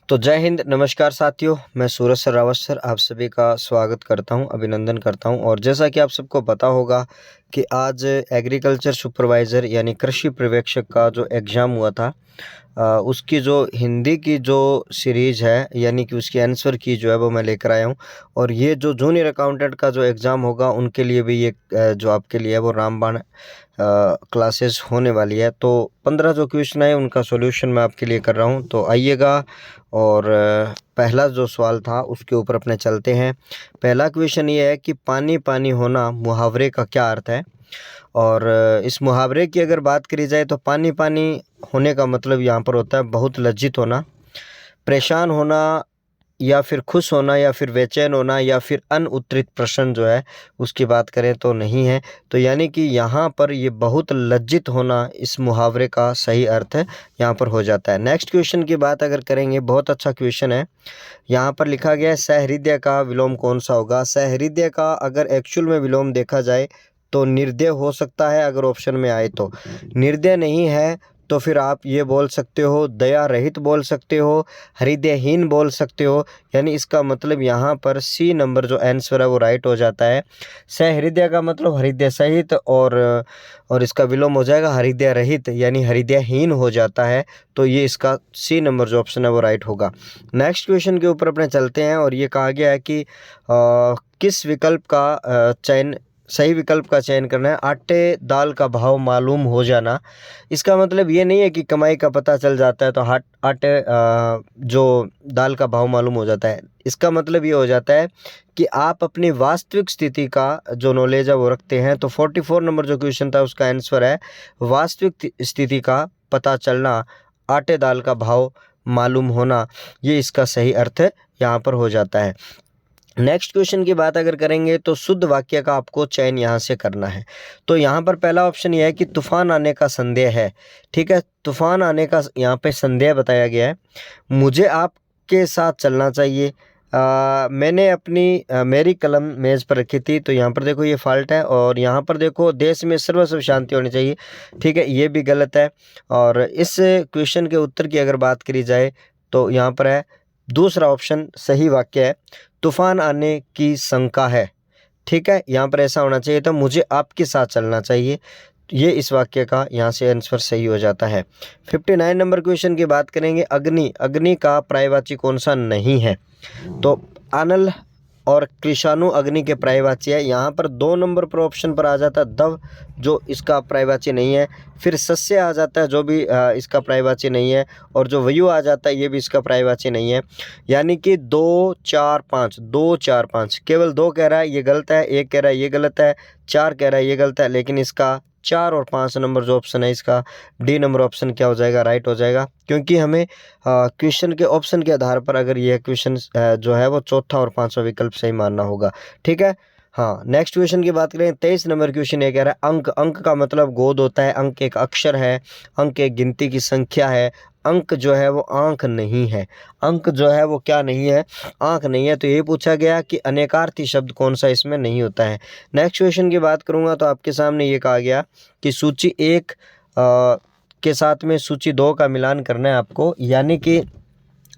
तो जय हिंद, नमस्कार साथियों। मैं सूरज सर रावत सर आप सभी का स्वागत करता हूं, अभिनंदन करता हूं। और जैसा कि आप सबको पता होगा कि आज एग्रीकल्चर सुपरवाइज़र यानी कृषि पर्यवेक्षक का जो एग्ज़ाम हुआ था, उसकी जो हिंदी की जो सीरीज़ है यानी कि उसकी आंसर की जो है वो मैं लेकर आया हूं। और ये जो जूनियर अकाउंटेंट का जो एग्ज़ाम होगा उनके लिए भी ये जो आपके लिए है वो रामबाण क्लासेस होने वाली है। तो 15 जो क्वेश्चन है उनका सॉल्यूशन मैं आपके लिए कर रहा हूं। तो आइएगा और पहला जो सवाल था उसके ऊपर अपने चलते हैं। पहला क्वेश्चन ये है कि पानी पानी होना मुहावरे का क्या अर्थ है। और इस मुहावरे की अगर बात करी जाए तो पानी पानी होने का मतलब यहाँ पर होता है बहुत लज्जित होना, परेशान होना, या फिर खुश होना, या फिर बेचैन होना, या फिर अनउत्तरित प्रश्न जो है उसकी बात करें तो नहीं है। तो यानी कि यहाँ पर ये बहुत लज्जित होना इस मुहावरे का सही अर्थ है, यहाँ पर हो जाता है। नेक्स्ट क्वेश्चन की बात अगर करेंगे, बहुत अच्छा क्वेश्चन है। यहाँ पर लिखा गया है सहृदय का विलोम कौन सा होगा। सहृदय का अगर एक्चुअल में विलोम देखा जाए तो निर्दय हो सकता है, अगर ऑप्शन में आए तो। निर्दय नहीं है तो फिर आप ये बोल सकते हो दया रहित बोल सकते हो, हृदयहीन बोल सकते हो। यानी इसका मतलब यहाँ पर सी नंबर जो आंसर है वो राइट हो जाता है। सहृदय का मतलब हृदय सहित, और इसका विलोम हो जाएगा हृदय रहित यानी हृदयहीन हो जाता है। तो ये इसका सी नंबर जो ऑप्शन है वो राइट होगा। नेक्स्ट क्वेश्चन के ऊपर अपने चलते हैं और ये कहा गया है कि किस विकल्प का चयन सही विकल्प का चयन करना है। आटे दाल का भाव मालूम हो जाना, इसका मतलब ये नहीं है कि कमाई का पता चल जाता है तो आटे जो दाल का भाव मालूम हो जाता है। इसका मतलब ये हो जाता है कि आप अपनी वास्तविक स्थिति का जो नॉलेज है वो रखते हैं। तो 44 नंबर जो क्वेश्चन था उसका आंसर है वास्तविक स्थिति का पता चलना, आटे दाल का भाव मालूम होना, ये इसका सही अर्थ यहाँ पर हो जाता है। नेक्स्ट क्वेश्चन की बात अगर करेंगे तो शुद्ध वाक्य का आपको चयन यहाँ से करना है। तो यहाँ पर पहला ऑप्शन ये है कि तूफान आने का संदेह है। ठीक है, तूफान आने का यहाँ पे संदेह बताया गया है। मुझे आपके साथ चलना चाहिए। मैंने अपनी मेरी कलम मेज़ पर रखी थी, तो यहाँ पर देखो ये फॉल्ट है। और यहाँ पर देखो देश में सर्व शांति होनी चाहिए। ठीक है, ये भी गलत है। और इस क्वेश्चन के उत्तर की अगर बात करी जाए तो यहाँ पर है दूसरा ऑप्शन सही वाक्य है, तूफान आने की शंका है। ठीक है, यहाँ पर ऐसा होना चाहिए था मुझे आपके साथ चलना चाहिए। ये इस वाक्य का यहाँ से आंसर सही हो जाता है। 59 नंबर क्वेश्चन की बात करेंगे। अग्नि, अग्नि का पर्यायवाची कौन सा नहीं है। तो अनल और कृषाणु अग्नि के पर्यायवाची है। यहाँ पर 2 नंबर पर ऑप्शन पर आ जाता है दव, जो इसका पर्यायवाची नहीं है। फिर सस्य आ जाता है जो भी इसका पर्यायवाची नहीं है। और जो वायु आ जाता है ये भी इसका पर्यायवाची नहीं है। यानी कि 2 4 5 2 4 5, केवल 2 कह रहा है ये गलत है, 1 कह रहा है ये गलत है, 4 कह रहा है ये गलत है। लेकिन इसका 4 और 5 नंबर जो ऑप्शन है इसका डी नंबर ऑप्शन क्या हो जाएगा, राइट हो जाएगा। क्योंकि हमें क्वेश्चन के ऑप्शन के आधार पर अगर यह क्वेश्चन जो है वो चौथा और पांचवा विकल्प सही मानना होगा। ठीक है। हाँ, नेक्स्ट क्वेश्चन की बात करें। 23 नंबर क्वेश्चन ये कह रहा है अंक, अंक का मतलब गोद होता है। अंक एक अक्षर है, अंक एक गिनती की संख्या है। अंक जो है वो आंख नहीं है। अंक जो है वो क्या नहीं है, आंख नहीं है। तो ये पूछा गया कि अनेकार्थी शब्द कौन सा इसमें नहीं होता है। नेक्स्ट क्वेश्चन की बात करूंगा तो आपके सामने ये कहा गया कि सूची 1 के साथ में सूची 2 का मिलान करना है आपको, यानी कि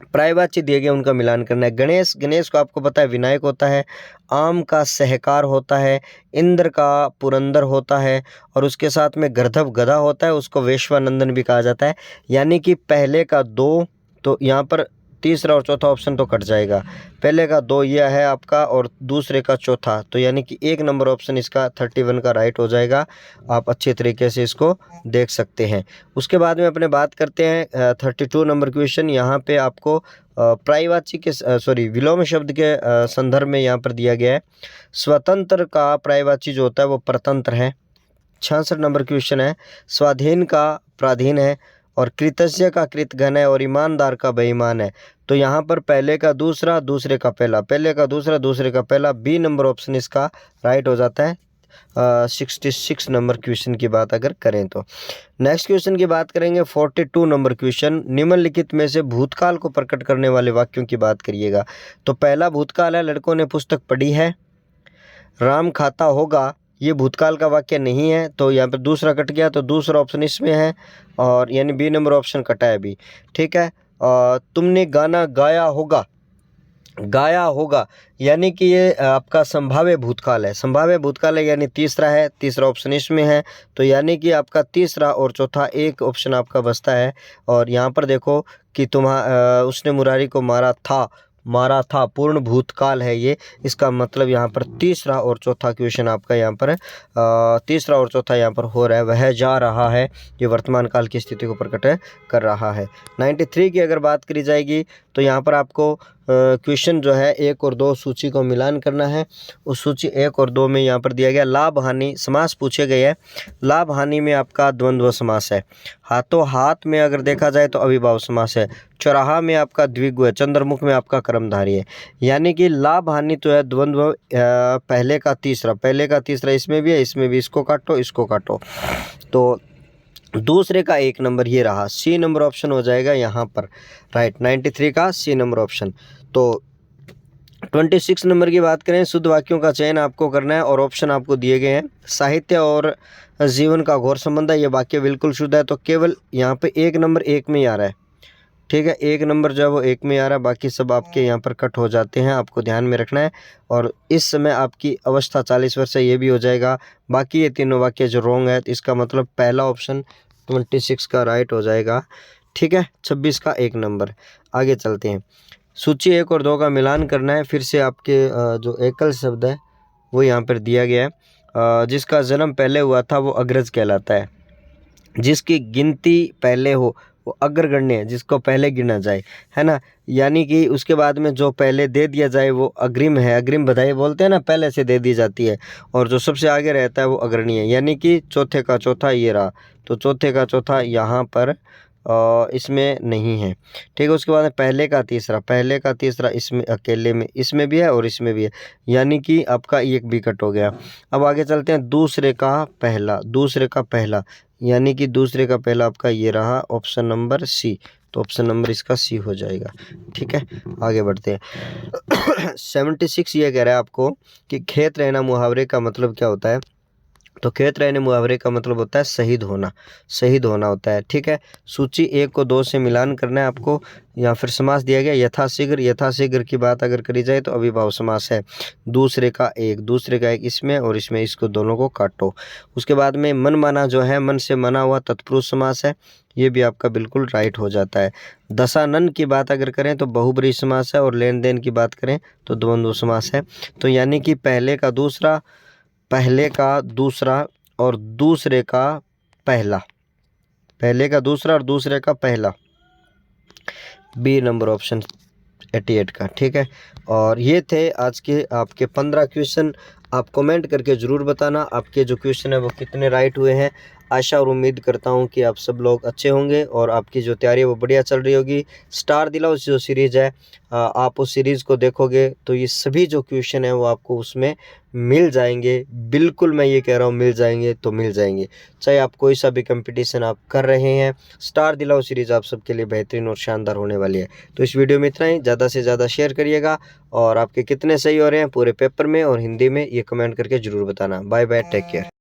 पर्यायवाची दिए गए उनका मिलान करना है। गणेश, गणेश को आपको पता है विनायक होता है। आम का सहकार होता है। इंद्र का पुरंदर होता है। और उसके साथ में गर्दभ गधा होता है, उसको वेश्वानंदन भी कहा जाता है। यानी कि पहले का 2, तो यहाँ पर तीसरा और चौथा ऑप्शन तो कट जाएगा। पहले का 2 यह है आपका और दूसरे का चौथा, तो यानी कि 1 नंबर ऑप्शन इसका 31 का राइट हो जाएगा। आप अच्छे तरीके से इसको देख सकते हैं। उसके बाद में अपने बात करते हैं 32 नंबर क्वेश्चन। यहाँ पे आपको पर्यायवाची के विलोम शब्द के संदर्भ में यहाँ पर दिया गया है। स्वतंत्र का पर्यायवाची जो होता है वो परतंत्र है। 66 नंबर क्वेश्चन है। स्वाधीन का पराधीन है। और कृतज्ञ का कृतघ्न है। और ईमानदार का बेईमान है। तो यहाँ पर पहले का दूसरा, दूसरे का पहला, पहले का दूसरा, दूसरे का पहला, बी नंबर ऑप्शन इसका राइट हो जाता है। 66 नंबर क्वेश्चन की बात अगर करें तो नेक्स्ट क्वेश्चन की बात करेंगे। 42 नंबर क्वेश्चन, निम्नलिखित में से भूतकाल को प्रकट करने वाले वाक्यों की बात करिएगा। तो पहला भूतकाल है, लड़कों ने पुस्तक पढ़ी है। राम खाता होगा, ये भूतकाल का वाक्य नहीं है, तो यहाँ पर दूसरा कट गया, तो दूसरा ऑप्शन इसमें है। और यानी बी नंबर ऑप्शन कटा है बी। ठीक है। तुमने गाना गाया होगा, गाया होगा यानी कि ये आपका संभाव्य भूतकाल है। संभाव्य भूतकाल है यानी तीसरा है, तीसरा ऑप्शन इसमें है। तो यानी कि आपका तीसरा और चौथा एक ऑप्शन आपका बचता है। और यहाँ पर देखो कि उसने मुरारी को मारा था, मारा था पूर्ण भूतकाल है ये। इसका मतलब यहाँ पर तीसरा और चौथा क्वेश्चन आपका यहाँ पर तीसरा और चौथा यहाँ पर हो रहा है, वह जा रहा है। ये वर्तमान काल की स्थिति को प्रकट कर रहा है। 93 की अगर बात करी जाएगी तो यहाँ पर आपको क्वेश्चन जो है 1 और 2 सूची को मिलान करना है। उस सूची 1 और 2 में यहाँ पर दिया गया लाभ हानि समास पूछे गए हैं। लाभ हानि में आपका द्वंद्व समास है। हाथों हाथ में अगर देखा जाए तो अविभाव समास है। चौराहा में आपका द्विगु है। चंद्रमुख में आपका कर्मधारी है। यानी कि लाभ हानि तो है द्वंद्व पहले का तीसरा इसमें भी है, इसमें भी। इसको काटो, इसको काटो, तो दूसरे का 1 नंबर ये रहा। सी नंबर ऑप्शन हो जाएगा यहाँ पर, राइट। 93 का सी नंबर ऑप्शन। तो 26 नंबर की बात करें, शुद्ध वाक्यों का चयन आपको करना है और ऑप्शन आपको दिए गए हैं। साहित्य और जीवन का घोर संबंध है, ये वाक्य बिल्कुल शुद्ध है। तो केवल यहाँ पे 1 नंबर 1 में ही आ रहा है, ठीक है। 1 नंबर जो है वो 1 में आ रहा है, बाकी सब आपके यहाँ पर कट हो जाते हैं, आपको ध्यान में रखना है। और इस समय आपकी अवस्था 40 वर्ष है, ये भी हो जाएगा। बाकी ये तीनों वाक्य जो रॉन्ग है, तो इसका मतलब पहला ऑप्शन 26 का राइट हो जाएगा, ठीक है। 26 का 1 नंबर। आगे चलते हैं। सूची 1 और 2 का मिलान करना है। फिर से आपके जो एकल शब्द है वो यहाँ पर दिया गया है। जिसका जन्म पहले हुआ था वो अग्रज कहलाता है। जिसकी गिनती पहले हो वो अग्रगण्य है, जिसको पहले गिना जाए, है ना। यानी कि उसके बाद में जो पहले दे दिया जाए वो अग्रिम है। अग्रिम बधाई बोलते हैं ना, पहले से दे दी जाती है। और जो सबसे आगे रहता है वो अग्रणी है। यानी कि चौथे का चौथा ये रहा, तो चौथे का चौथा यहाँ पर इसमें नहीं है, ठीक है। उसके बाद पहले का तीसरा इसमें अकेले में, इसमें भी है और इसमें भी है। यानी कि आपका एक भी कट हो गया। अब आगे चलते हैं। दूसरे का पहला यानी कि दूसरे का पहला आपका ये रहा, ऑप्शन नंबर सी। तो ऑप्शन नंबर इसका सी हो जाएगा, ठीक है। आगे बढ़ते हैं। 76 ये कह रहा है आपको कि खेत रहना मुहावरे का मतलब क्या होता है। तो खेत रहने मुहावरे का मतलब होता है शहीद होना होता है, ठीक है। सूची 1 को 2 से मिलान करना है आपको। या फिर समास दिया गया यथाशीघ्र की बात अगर करी जाए तो अविभाव समास है। दूसरे का एक इसमें और इसमें, इसको दोनों को काटो। उसके बाद में मन माना जो है, मन से मना हुआ तत्पुरुष समास है, ये भी आपका बिल्कुल राइट हो जाता है। दशानन की बात अगर करें तो बहुब्रीहि समास है। और लेन देन की बात करें तो द्वंद्व समास है। तो यानी कि पहले का दूसरा और दूसरे का पहला, और दूसरे का पहला, बी नंबर ऑप्शन 88 का, ठीक है। और ये थे आज के आपके 15 क्वेश्चन। आप कमेंट करके ज़रूर बताना आपके जो क्वेश्चन है वो कितने राइट हुए हैं। आशा और उम्मीद करता हूँ कि आप सब लोग अच्छे होंगे और आपकी जो तैयारी है वो बढ़िया चल रही होगी। स्टार दिलाओ जो सीरीज़ है, आप उस सीरीज़ को देखोगे तो ये सभी जो क्वेश्चन है वो आपको उसमें मिल जाएंगे। बिल्कुल मैं ये कह रहा हूँ मिल जाएंगे। चाहे आप कोई सा भी कंपटीशन आप कर रहे हैं, स्टार दिलाओ सीरीज़ आप सबके लिए बेहतरीन और शानदार होने वाली है। तो इस वीडियो में इतना ही। ज़्यादा से ज़्यादा शेयर करिएगा और आपके कितने सही हो रहे हैं पूरे पेपर में और हिंदी में, ये कमेंट करके ज़रूर बताना। Bye bye, take care.